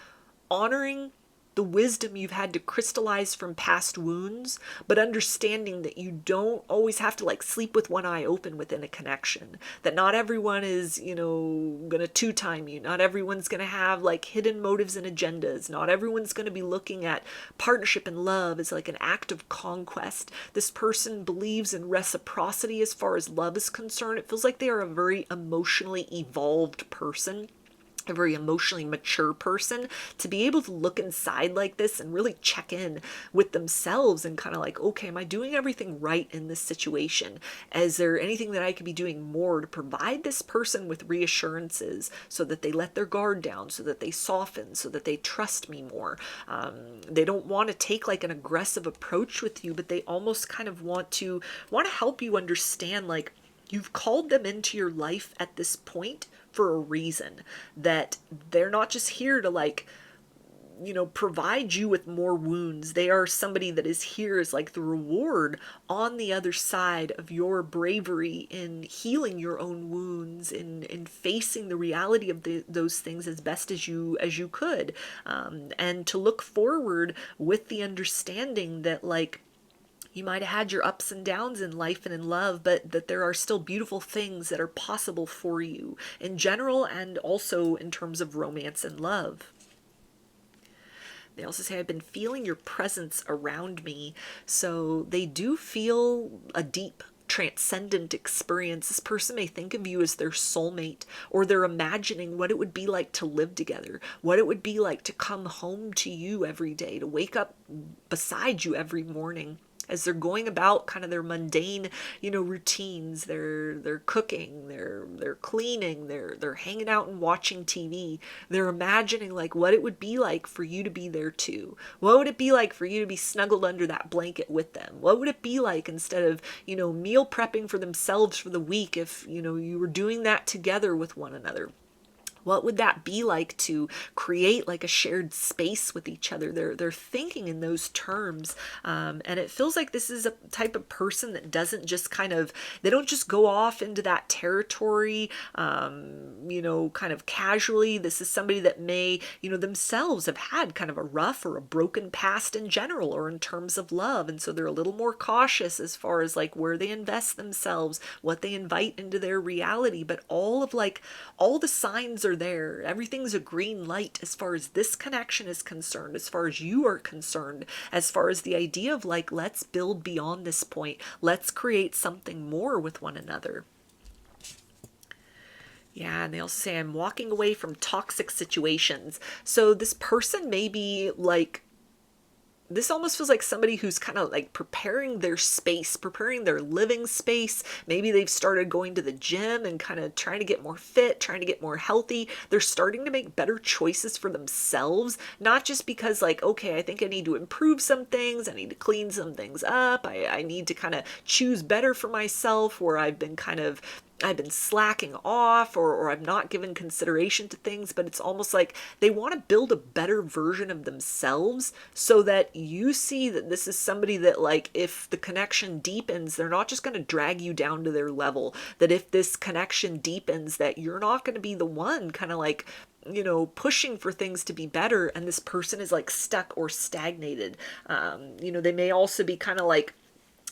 honoring the wisdom you've had to crystallize from past wounds, but understanding that you don't always have to like sleep with one eye open within a connection, that not everyone is, gonna two-time you. Not everyone's gonna have like hidden motives and agendas. Not everyone's gonna be looking at partnership and love as like an act of conquest. This person believes in reciprocity as far as love is concerned. It feels like they are a very emotionally evolved person. a very emotionally mature person, to be able to look inside like this and really check in with themselves and kind of like, okay, am I doing everything right in this situation? Is there anything that I could be doing more to provide this person with reassurances so that they let their guard down, so that they soften, so that they trust me more? They don't want to take like an aggressive approach with you, but they almost kind of want to help you understand, like, you've called them into your life at this point for a reason, that they're not just here to like, provide you with more wounds. They are somebody that is here as like the reward on the other side of your bravery in healing your own wounds, in facing the reality of those things as best as you could, and to look forward with the understanding that, like, you might have had your ups and downs in life and in love, but that there are still beautiful things that are possible for you in general and also in terms of romance and love. They also say, I've been feeling your presence around me. So they do feel a deep, transcendent experience. This person may think of you as their soulmate, or they're imagining what it would be like to live together, what it would be like to come home to you every day, to wake up beside you every morning as they're going about kind of their mundane, routines. They're cooking, they're cleaning, they're hanging out and watching TV. They're imagining like what it would be like for you to be there too. What would it be like for you to be snuggled under that blanket with them? What would it be like, instead of, meal prepping for themselves for the week, if, you were doing that together with one another? What would that be like to create like a shared space with each other? They're thinking in those terms, and it feels like this is a type of person that doesn't just they don't just go off into that territory, kind of casually. This is somebody that may, themselves have had kind of a rough or a broken past in general, or in terms of love, and so they're a little more cautious as far as like where they invest themselves, what they invite into their reality. But all the signs are there. Everything's a green light as far as this connection is concerned, as far as you are concerned, as far as the idea of like, let's build beyond this point. Let's create something more with one another. Yeah, and they also say, I'm walking away from toxic situations. So this person may be like, this almost feels like somebody who's kind of like preparing their space, preparing their living space. Maybe they've started going to the gym and kind of trying to get more fit, trying to get more healthy. They're starting to make better choices for themselves, not just because like, okay, I think I need to improve some things. I need to clean some things up. I need to kind of choose better for myself, where I've been slacking off, or I'm not giving consideration to things. But it's almost like they want to build a better version of themselves, so that you see that this is somebody that, like, if the connection deepens, they're not just going to drag you down to their level. That if this connection deepens, that you're not going to be the one kind of like, pushing for things to be better, and this person is like stuck or stagnated. They may also be kind of like,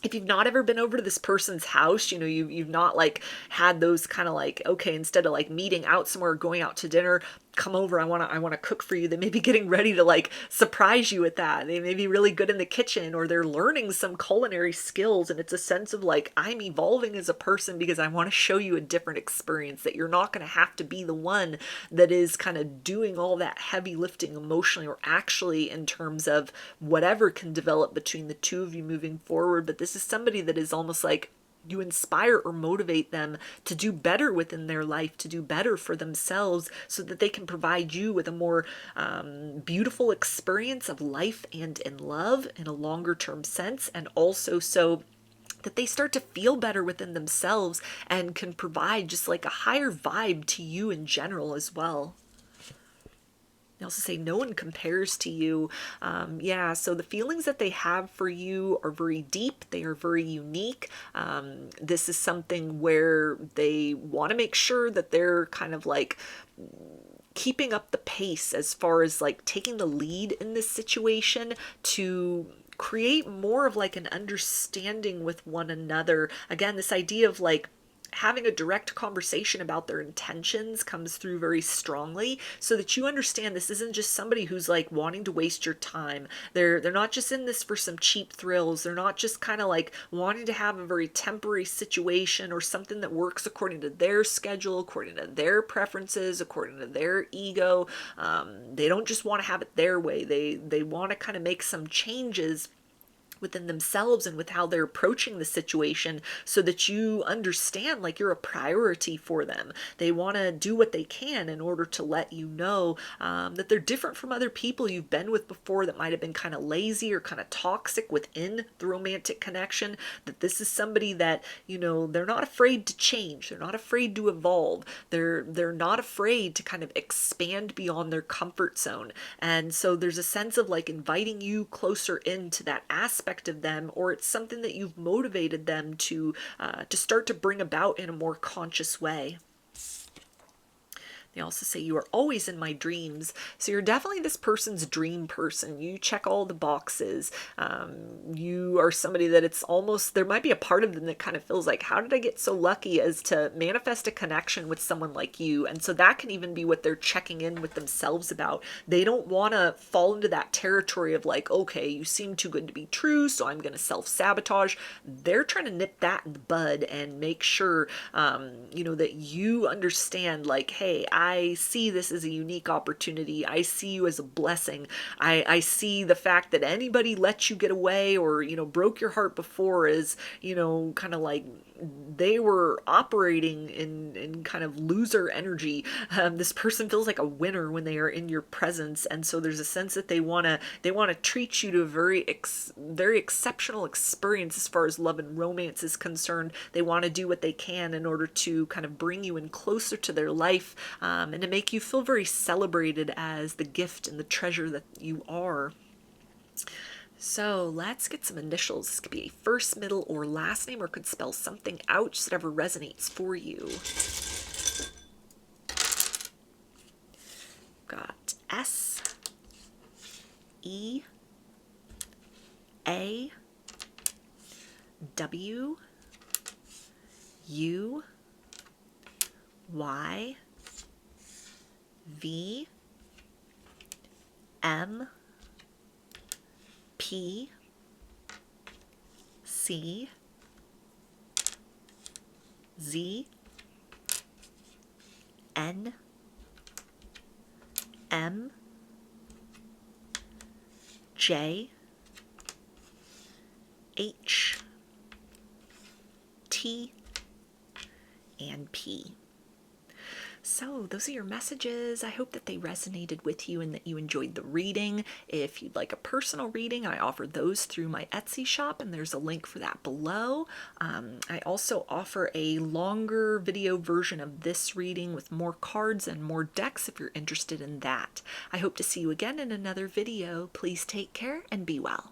if you've not ever been over to this person's house, you've not like had those kind of like, okay, instead of like meeting out somewhere, going out to dinner, come over, I want to cook for you. They may be getting ready to like surprise you with that. They may be really good in the kitchen, or they're learning some culinary skills. And it's a sense of like, I'm evolving as a person because I want to show you a different experience, that you're not going to have to be the one that is kind of doing all that heavy lifting emotionally, or actually in terms of whatever can develop between the two of you moving forward. But this is somebody that is almost like, you inspire or motivate them to do better within their life, to do better for themselves, so that they can provide you with a more beautiful experience of life and in love in a longer term sense, and also so that they start to feel better within themselves and can provide just like a higher vibe to you in general as well. They also say no one compares to you. So the feelings that they have for you are very deep. They are very unique. This is something where they want to make sure that they're kind of like keeping up the pace as far as like taking the lead in this situation, to create more of like an understanding with one another. Again, this idea of like having a direct conversation about their intentions comes through very strongly, so that you understand this isn't just somebody who's like wanting to waste your time. They're not just in this for some cheap thrills. They're not just kind of like wanting to have a very temporary situation or something that works according to their schedule, according to their preferences, according to their ego. They don't just want to have it their way. They want to kind of make some changes within themselves and with how they're approaching the situation, so that you understand like you're a priority for them. They want to do what they can in order to let you know that they're different from other people you've been with before that might have been kind of lazy or kind of toxic within the romantic connection. That this is somebody that, you know, they're not afraid to change. They're not afraid to evolve. They're not afraid to kind of expand beyond their comfort zone. And so there's a sense of like inviting you closer into that aspect of them, or it's something that you've motivated them to start to bring about in a more conscious way. They also say you are always in my dreams. So you're definitely this person's dream person. You check all the boxes. You are somebody that it's almost, there might be a part of them that kind of feels like, how did I get so lucky as to manifest a connection with someone like you? And so that can even be what they're checking in with themselves about. They don't want to fall into that territory of like, okay, you seem too good to be true, so I'm going to self-sabotage. They're trying to nip that in the bud and make sure, that you understand like, hey, I see this as a unique opportunity. I see you as a blessing. I see the fact that anybody let you get away or, broke your heart before is, kind of like they were operating in kind of loser energy. This person feels like a winner when they are in your presence. And so there's a sense that they want to treat you to a very exceptional experience as far as love and romance is concerned. They want to do what they can in order to kind of bring you in closer to their life, and to make you feel very celebrated as the gift and the treasure that you are. So let's get some initials. This could be a first, middle, or last name, or could spell something out, just whatever resonates for you. Got S, E, A, W, U, Y, V, M, P, C, Z, N, M, J, H, T, and P. So those are your messages. I hope that they resonated with you and that you enjoyed the reading. If you'd like a personal reading, I offer those through my Etsy shop, and there's a link for that below. I also offer a longer video version of this reading with more cards and more decks if you're interested in that. I hope to see you again in another video. Please take care and be well.